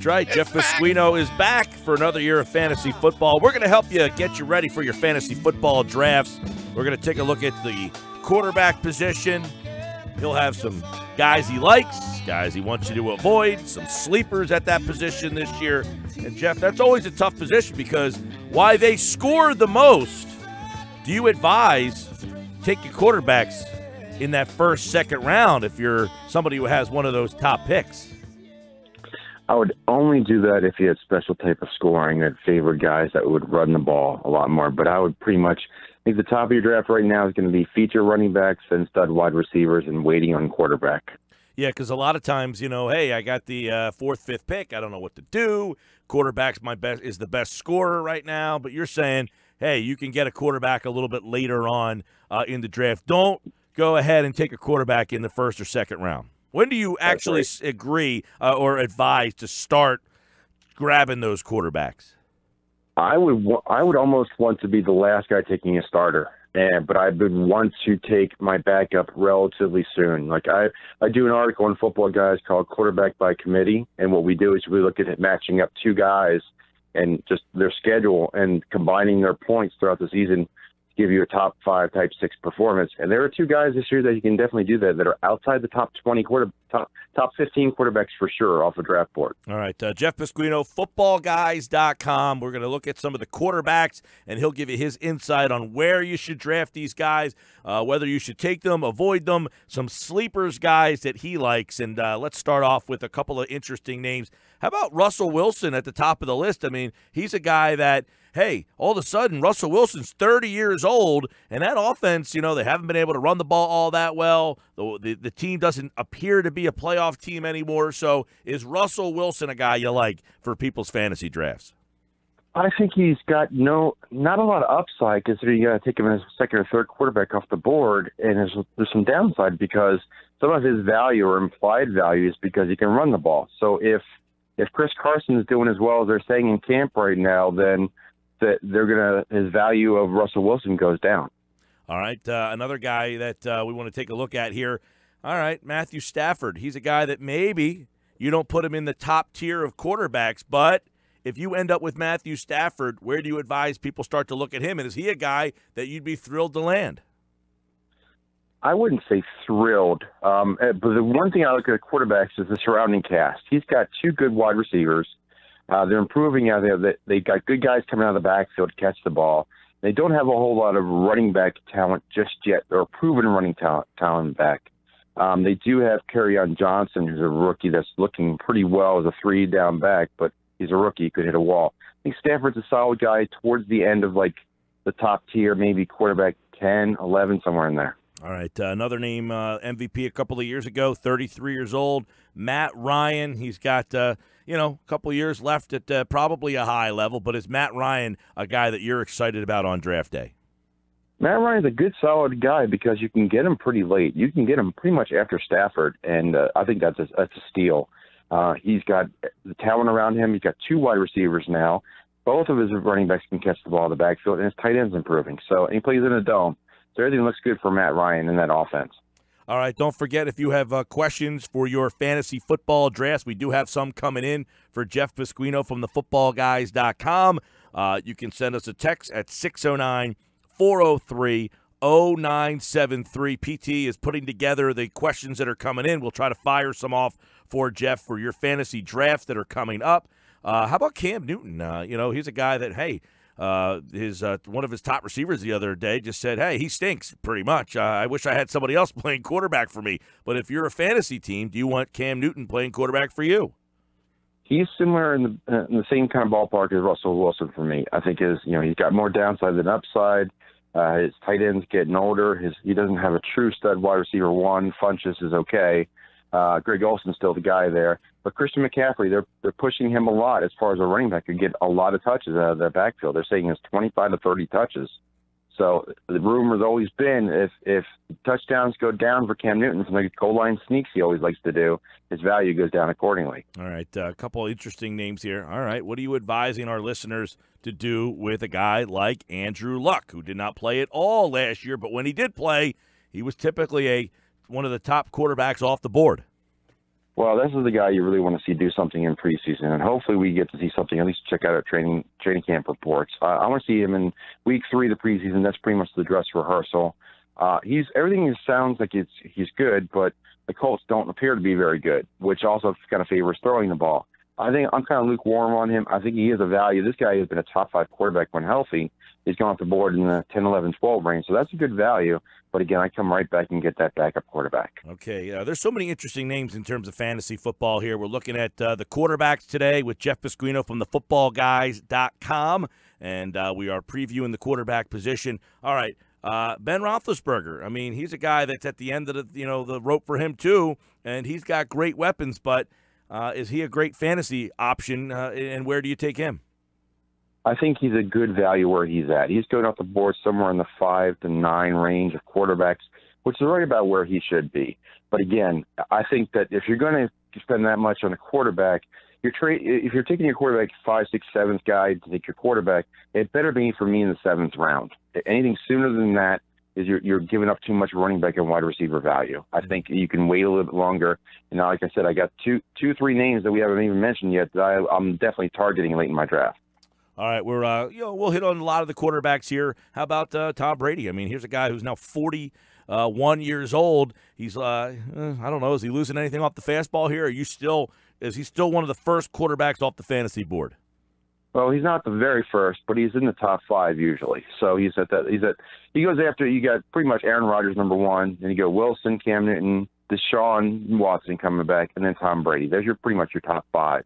That's right. Jeff Pasquino is back for another year of fantasy football. We're going to help you get you ready for your fantasy football drafts. We're going to take a look at the quarterback position. He'll have some guys he likes, guys he wants you to avoid, some sleepers at that position this year. And, Jeff, that's always a tough position because why they score the most, do you advise take your quarterbacks in that first, second round if you're somebody who has one of those top picks? I would only do that if you had special type of scoring that favored guys that would run the ball a lot more. But I would pretty much think the top of your draft right now is going to be feature running backs and stud wide receivers and waiting on quarterback. Yeah, because a lot of times, hey, I got the fourth, fifth pick. I don't know what to do. Quarterback's is the best scorer right now. But you're saying, hey, you can get a quarterback a little bit later on in the draft. Don't go ahead and take a quarterback in the first or second round. When do you actually agree or advise to start grabbing those quarterbacks? I would almost want to be the last guy taking a starter, but I would want to take my backup relatively soon. Like I do an article on Football Guys called Quarterback by Committee, and what we do is we look at it matching up two guys and just their schedule and combining their points throughout the season to give you a top 5, type 6 performance. And there are two guys this year that you can definitely do that are outside the top 20 top 15 quarterbacks for sure off the draft board. All right, Jeff Pasquino, footballguys.com. We're going to look at some of the quarterbacks, and he'll give you his insight on where you should draft these guys, whether you should take them, avoid them, some sleepers guys that he likes. And let's start off with a couple of interesting names. How about Russell Wilson at the top of the list? I mean, he's a guy that, hey, all of a sudden, Russell Wilson's 30 years old, and that offense, they haven't been able to run the ball all that well. The team doesn't appear to be a playoff team anymore. So is Russell Wilson a guy you like for people's fantasy drafts? I think he's got not a lot of upside considering you got to take him as a second or third quarterback off the board, and there's some downside because some of his value or implied value is because he can run the ball. So if Chris Carson is doing as well as they're saying in camp right now, then his value of Russell Wilson goes down. All right, another guy that we want to take a look at here. All right, Matthew Stafford. He's a guy that maybe you don't put him in the top tier of quarterbacks, but if you end up with Matthew Stafford, where do you advise people start to look at him? And is he a guy that you'd be thrilled to land? I wouldn't say thrilled, but the one thing I look at quarterbacks is the surrounding cast. He's got two good wide receivers. They're improving out there. They got good guys coming out of the backfield to catch the ball. They don't have a whole lot of running back talent just yet, or proven running talent back. They do have Kerryon Johnson, who's a rookie that's looking pretty well as a 3-down back, but he's a rookie. He could hit a wall. I think Stafford's a solid guy towards the end of like the top tier, maybe quarterback 10, 11, somewhere in there. All right, another name, MVP a couple of years ago, 33 years old, Matt Ryan. He's got, a couple of years left at probably a high level, but is Matt Ryan a guy that you're excited about on draft day? Matt Ryan's a good, solid guy because you can get him pretty late. You can get him pretty much after Stafford, and I think that's a steal. He's got the talent around him. He's got two wide receivers now. Both of his running backs can catch the ball in the backfield, and his tight end's improving. And he plays in a dome. So everything looks good for Matt Ryan in that offense. All right, don't forget, if you have questions for your fantasy football drafts, we do have some coming in for Jeff Pasquino from thefootballguys.com. You can send us a text at 609-403-0973. PT is putting together the questions that are coming in. We'll try to fire some off for Jeff for your fantasy drafts that are coming up. How about Cam Newton? He's a guy that, hey, one of his top receivers the other day just said, hey, he stinks pretty much. I wish I had somebody else playing quarterback for me. But if you're a fantasy team, do you want Cam Newton playing quarterback for you? He's similar in the same kind of ballpark as Russell Wilson for me. I think he's got more downside than upside. His tight end's getting older. He doesn't have a true stud wide receiver one. Funchess is okay. Greg Olson's still the guy there. But Christian McCaffrey, they're pushing him a lot as far as a running back could get a lot of touches out of their backfield. They're saying it's 25 to 30 touches. So the rumor's always been if touchdowns go down for Cam Newton from the goal line sneaks he always likes to do, his value goes down accordingly. All right, a couple of interesting names here. All right, what are you advising our listeners to do with a guy like Andrew Luck, who did not play at all last year, but when he did play, he was typically one of the top quarterbacks off the board? Well, this is the guy you really want to see do something in preseason, and hopefully we get to see something, at least check out our training camp reports. I want to see him in week 3 of the preseason. That's pretty much the dress rehearsal. Everything sounds like he's good, but the Colts don't appear to be very good, which also kind of favors throwing the ball. I think I'm kind of lukewarm on him. I think he is a value. This guy has been a top 5 quarterback when healthy. He's gone off the board in the 10, 11, 12 range, so that's a good value. But again, I come right back and get that backup quarterback. Okay, there's so many interesting names in terms of fantasy football here. We're looking at the quarterbacks today with Jeff Pasquino from the footballguys.com, and we are previewing the quarterback position. All right, Ben Roethlisberger. I mean, he's a guy that's at the end of the rope for him too, and he's got great weapons. But is he a great fantasy option? And where do you take him? I think he's a good value where he's at. He's going off the board somewhere in the 5 to 9 range of quarterbacks, which is right about where he should be. But again, I think that if you're going to spend that much on a quarterback, if you're taking your quarterback 5, 6, 7th guy to take your quarterback, it better be for me in the 7th round. Anything sooner than that is you're giving up too much running back and wide receiver value. I think you can wait a little bit longer. And like I said, I got 3 names that we haven't even mentioned yet that I'm definitely targeting late in my draft. All right, we'll hit on a lot of the quarterbacks here. How about Tom Brady? I mean, here's a guy who's now 41 years old. He's I don't know, is he losing anything off the fastball here? Is he still one of the first quarterbacks off the fantasy board? Well, he's not the very first, but he's in the top 5 usually. So he goes after, you got pretty much Aaron Rodgers number 1, then you go Wilson, Cam Newton, Deshaun Watson coming back, and then Tom Brady. There's pretty much your top 5.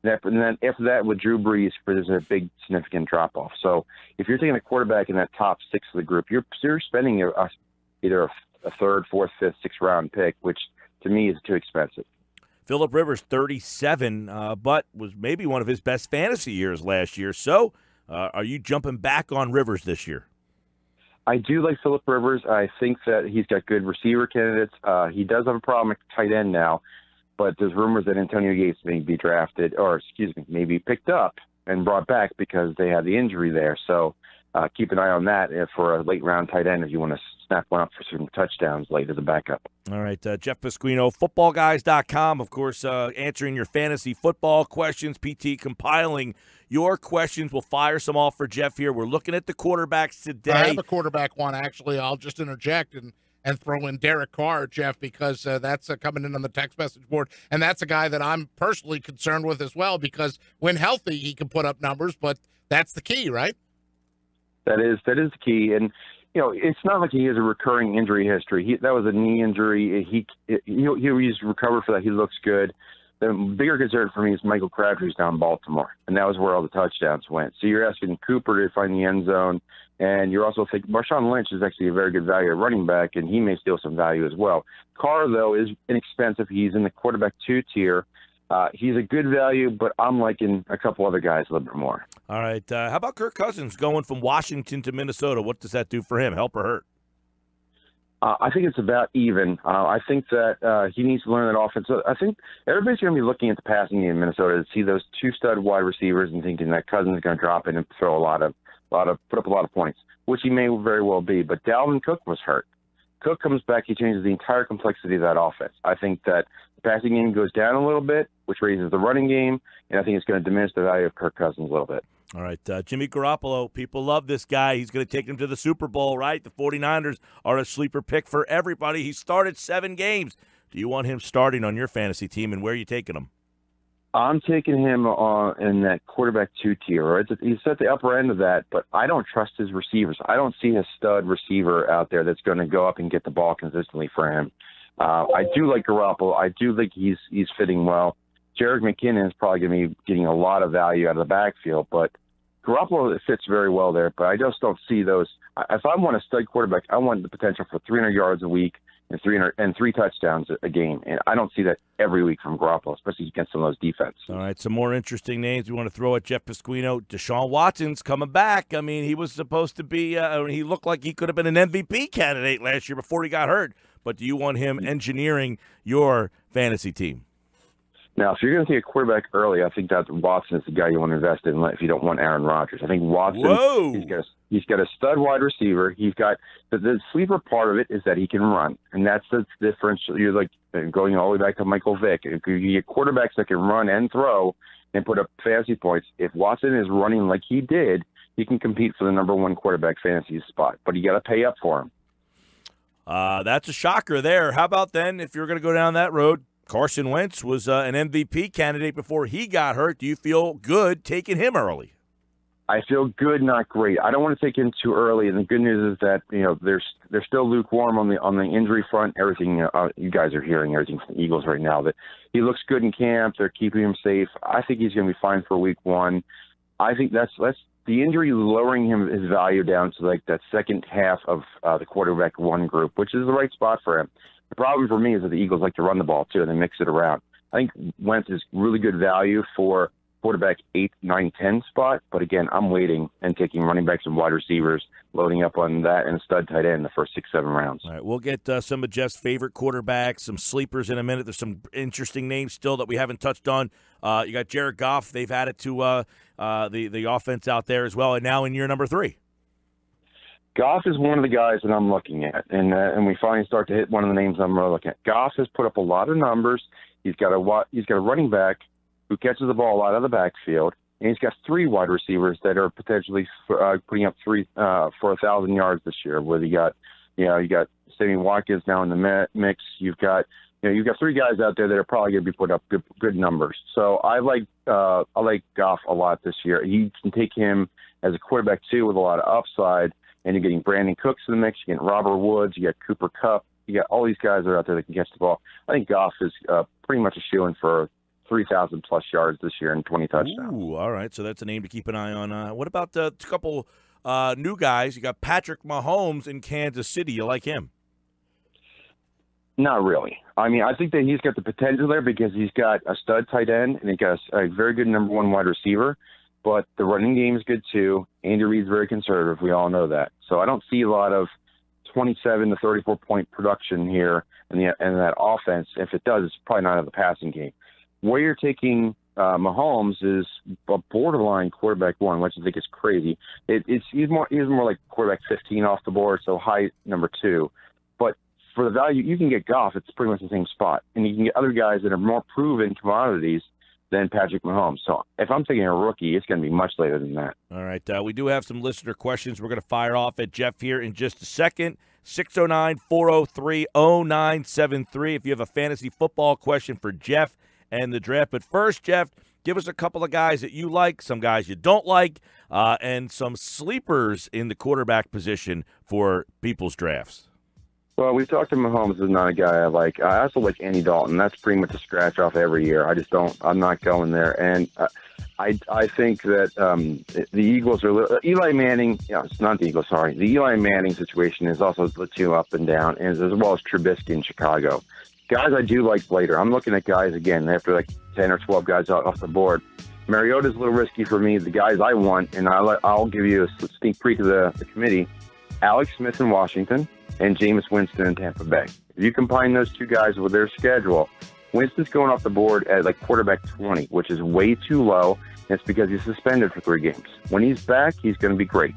And then after that, with Drew Brees, there's a big significant drop-off. So if you're taking a quarterback in that top 6 of the group, you're spending either a 3rd, 4th, 5th, 6th round pick, which to me is too expensive. Phillip Rivers, 37, but was maybe one of his best fantasy years last year. So are you jumping back on Rivers this year? I do like Phillip Rivers. I think that he's got good receiver candidates. He does have a problem at tight end now. But there's rumors that Antonio Gates may be drafted, maybe picked up and brought back because they had the injury there. So keep an eye on that for a late round tight end if you want to snap one up for some touchdowns late as a backup. All right, Jeff Pasquino, footballguys.com, of course, answering your fantasy football questions. PT compiling your questions. We'll fire some off for Jeff here. We're looking at the quarterbacks today. I have a quarterback one, actually. I'll just interject and throw in Derek Carr, Jeff, because that's coming in on the text message board. And that's a guy that I'm personally concerned with as well, because when healthy, he can put up numbers, but that's the key, right? That is the key. And, it's not like he has a recurring injury history. That was a knee injury. He's recovered for that. He looks good. The bigger concern for me is Michael Crabtree's down in Baltimore, and that was where all the touchdowns went. So you're asking Cooper to find the end zone, and you're also thinking Marshawn Lynch is actually a very good value at running back, and he may steal some value as well. Carr, though, is inexpensive. He's in the quarterback 2 tier. He's a good value, but I'm liking a couple other guys a little bit more. All right. How about Kirk Cousins going from Washington to Minnesota? What does that do for him? Help or hurt? I think it's about even. I think that he needs to learn that offense. So I think everybody's going to be looking at the passing game in Minnesota to see those 2 stud wide receivers and thinking that Cousins is going to drop in and throw put up a lot of points, which he may very well be. But Dalvin Cook was hurt. Cook comes back, he changes the entire complexity of that offense. I think that the passing game goes down a little bit, which raises the running game, and I think it's going to diminish the value of Kirk Cousins a little bit. All right, Jimmy Garoppolo, people love this guy. He's going to take him to the Super Bowl, right? The 49ers are a sleeper pick for everybody. He started 7 games. Do you want him starting on your fantasy team, and where are you taking him? I'm taking him in that quarterback 2 tier. Right? He's at the upper end of that, but I don't trust his receivers. I don't see a stud receiver out there that's going to go up and get the ball consistently for him. I do like Garoppolo. I do think he's fitting well. Jerick McKinnon is probably going to be getting a lot of value out of the backfield, but Garoppolo fits very well there. But I just don't see those. If I want a stud quarterback, I want the potential for 300 yards a week and 3 touchdowns a game. And I don't see that every week from Garoppolo, especially against some of those defenses. All right, some more interesting names we want to throw at Jeff Pasquino. Deshaun Watson's coming back. I mean, he was supposed to be he looked like he could have been an MVP candidate last year before he got hurt. But do you want him engineering your fantasy team? Now, if you're going to take a quarterback early, I think that Watson is the guy you want to invest in if you don't want Aaron Rodgers. I think Watson, he's got a stud wide receiver. He's got the sleeper part of it is that he can run, and that's the difference. You're like going all the way back to Michael Vick. If you get quarterbacks that can run and throw and put up fantasy points, if Watson is running like he did, he can compete for the number one quarterback fantasy spot, but you got to pay up for him. That's a shocker there. How about then, if you're going to go down that road, Carson Wentz was an MVP candidate before he got hurt. Do you feel good taking him early? I feel good, not great. I don't want to take him too early, and the good news is that they're still lukewarm on the injury front. Everything you guys are hearing, everything from the Eagles right now, that he looks good in camp. They're keeping him safe. I think he's going to be fine for week one. I think that's the injury lowering his value down to like that second half of the quarterback one group, which is the right spot for him. The problem for me is that the Eagles like to run the ball, too, and they mix it around. I think Wentz is really good value for quarterback 8, 9, 10 spot, but again, I'm waiting and taking running backs and wide receivers, loading up on that and a stud tight end the first 6, 7 rounds. All right, we'll get some of Jeff's favorite quarterbacks, some sleepers in a minute. There's some interesting names still that we haven't touched on. You got Jared Goff. They've added to the offense out there as well, and now in year number 3. Goff is one of the guys that I'm looking at, and we finally start to hit one of the names I'm really looking at. Goff has put up a lot of numbers. He's got a running back who catches the ball out of the backfield, and he's got 3 wide receivers that are potentially putting up 3 for 1,000 yards this year. Where you got Sammy Watkins now in the mix. You've got 3 guys out there that are probably going to be put up good numbers. So I like Goff a lot this year. You can take him as a quarterback too with a lot of upside. And you're getting Brandon Cooks in the mix. You get Robert Woods. You got Cooper Kupp. You got all these guys that are out there that can catch the ball. I think Goff is pretty much a shoo-in for 3,000-plus yards this year and 20 touchdowns. Ooh, all right. So that's a name to keep an eye on. What about a couple new guys? You got Patrick Mahomes in Kansas City. You like him? Not really. I mean, I think that he's got the potential there because he's got a stud tight end and he got a very good number one wide receiver. But the running game is good, too. Andy Reid's very conservative. We all know that. So I don't see a lot of 27 to 34-point production here in that offense. If it does, it's probably not in the passing game. Where you're taking Mahomes is a borderline quarterback 1, which I think is crazy. He's more like quarterback 15 off the board, so high number 2. But for the value, you can get Goff. It's pretty much the same spot. And you can get other guys that are more proven commodities than Patrick Mahomes. So if I'm taking a rookie, it's going to be much later than that. All right. We do have some listener questions we're going to fire off at Jeff here in just a second. 609-403-0973 if you have a fantasy football question for Jeff and the draft. But first, Jeff, give us a couple of guys that you like, some guys you don't like, and some sleepers in the quarterback position for people's drafts. Well, we talked to Mahomes is not a guy I like. I also like Andy Dalton. That's pretty much a scratch off every year. I'm not going there. And I think that the Eagles are Eli Manning. It's not the Eagles. Sorry, the Eli Manning situation is also the 2 up and down, as well as Trubisky in Chicago. Guys I do like later. I'm looking at guys again after like 10 or 12 guys off the board. Mariota's a little risky for me. The guys I want, and I'll give you a sneak peek of the committee: Alex Smith in Washington and Jameis Winston in Tampa Bay. If you combine those 2 guys with their schedule, Winston's going off the board at like quarterback 20, which is way too low. And it's because he's suspended for 3 games. When he's back, he's going to be great.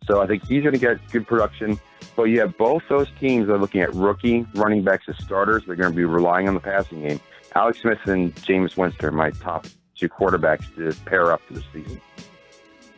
So I think he's going to get good production. But you have both those teams that are looking at rookie running backs as starters. They're going to be relying on the passing game. Alex Smith and Jameis Winston are my top 2 quarterbacks to pair up for this season.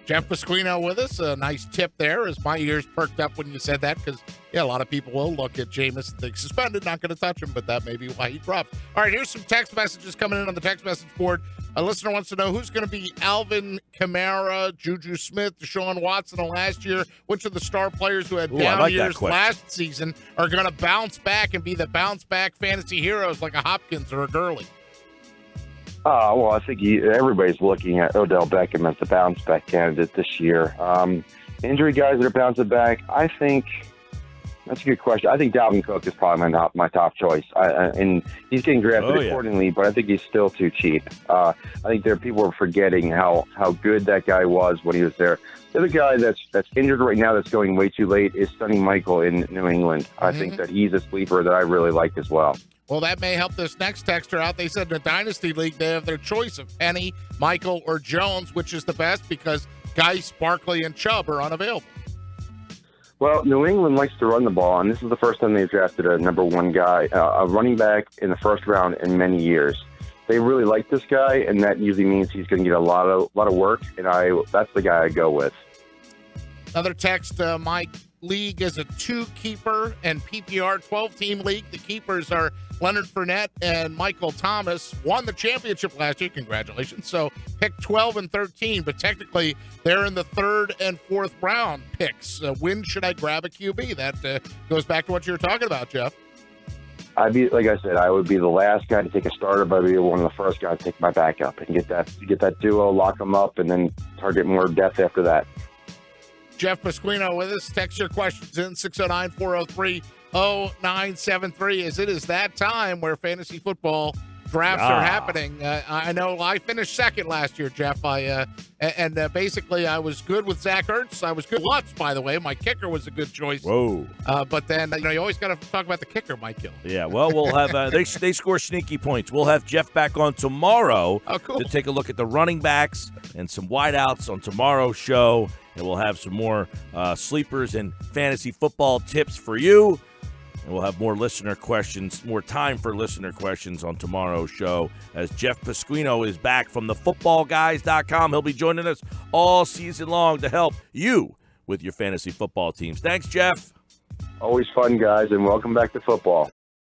Jeff Pasquino with us. A nice tip there as my ears perked up when you said that because, a lot of people will look at Jameis and think suspended, not going to touch him, but that may be why he dropped. All right, here's some text messages coming in on the text message board. A listener wants to know who's going to be Alvin Kamara, Juju Smith, Deshaun Watson of last year. Which of the star players who had down years last season are going to bounce back and be the bounce-back fantasy heroes like a Hopkins or a Gurley? Well, I think everybody's looking at Odell Beckham as the bounce-back candidate this year. Injury guys that are bouncing back, I think that's a good question. I think Dalvin Cook is probably my top choice. And he's getting drafted accordingly, but I think he's still too cheap. I think people are forgetting how good that guy was when he was there. The other guy that's injured right now that's going way too late is Sonny Michael in New England. I think that he's a sleeper that I really like as well. Well, that may help this next texter out. They said in the Dynasty League they have their choice of Penny, Michael, or Jones, which is the best because Geis, Barkley, and Chubb are unavailable. Well, New England likes to run the ball, and this is the first time they've drafted a number one guy, a running back in the first round in many years. They really like this guy, and that usually means he's going to get a lot of work, and that's the guy I go with. Another text, my league is a 2-keeper and PPR 12-team league. The keepers are Leonard Fournette and Michael Thomas. Won the championship last year. Congratulations. So pick 12 and 13, but technically they're in the 3rd and 4th round picks. When should I grab a QB? That goes back to what you were talking about, Jeff. Like I said, I would be the last guy to take a starter, but I'd be one of the first guys to take my backup and get that duo, lock them up, and then target more depth after that. Jeff Pasquino with us. Text your questions in 609-403-0973 as it is that time where fantasy football drafts are happening. I know I finished second last year, Jeff. Basically I was good with Zach Ertz. I was good with Lutz, by the way. My kicker was a good choice. Whoa. But then, you always got to talk about the kicker, Mike Hill. Yeah, well, we'll have they score sneaky points. We'll have Jeff back on tomorrow to take a look at the running backs and some wideouts on tomorrow's show. And we'll have some more sleepers and fantasy football tips for you. And we'll have more listener questions, more time for listener questions on tomorrow's show as Jeff Pasquino is back from the footballguys.com. He'll be joining us all season long to help you with your fantasy football teams. Thanks, Jeff. Always fun, guys, and welcome back to football.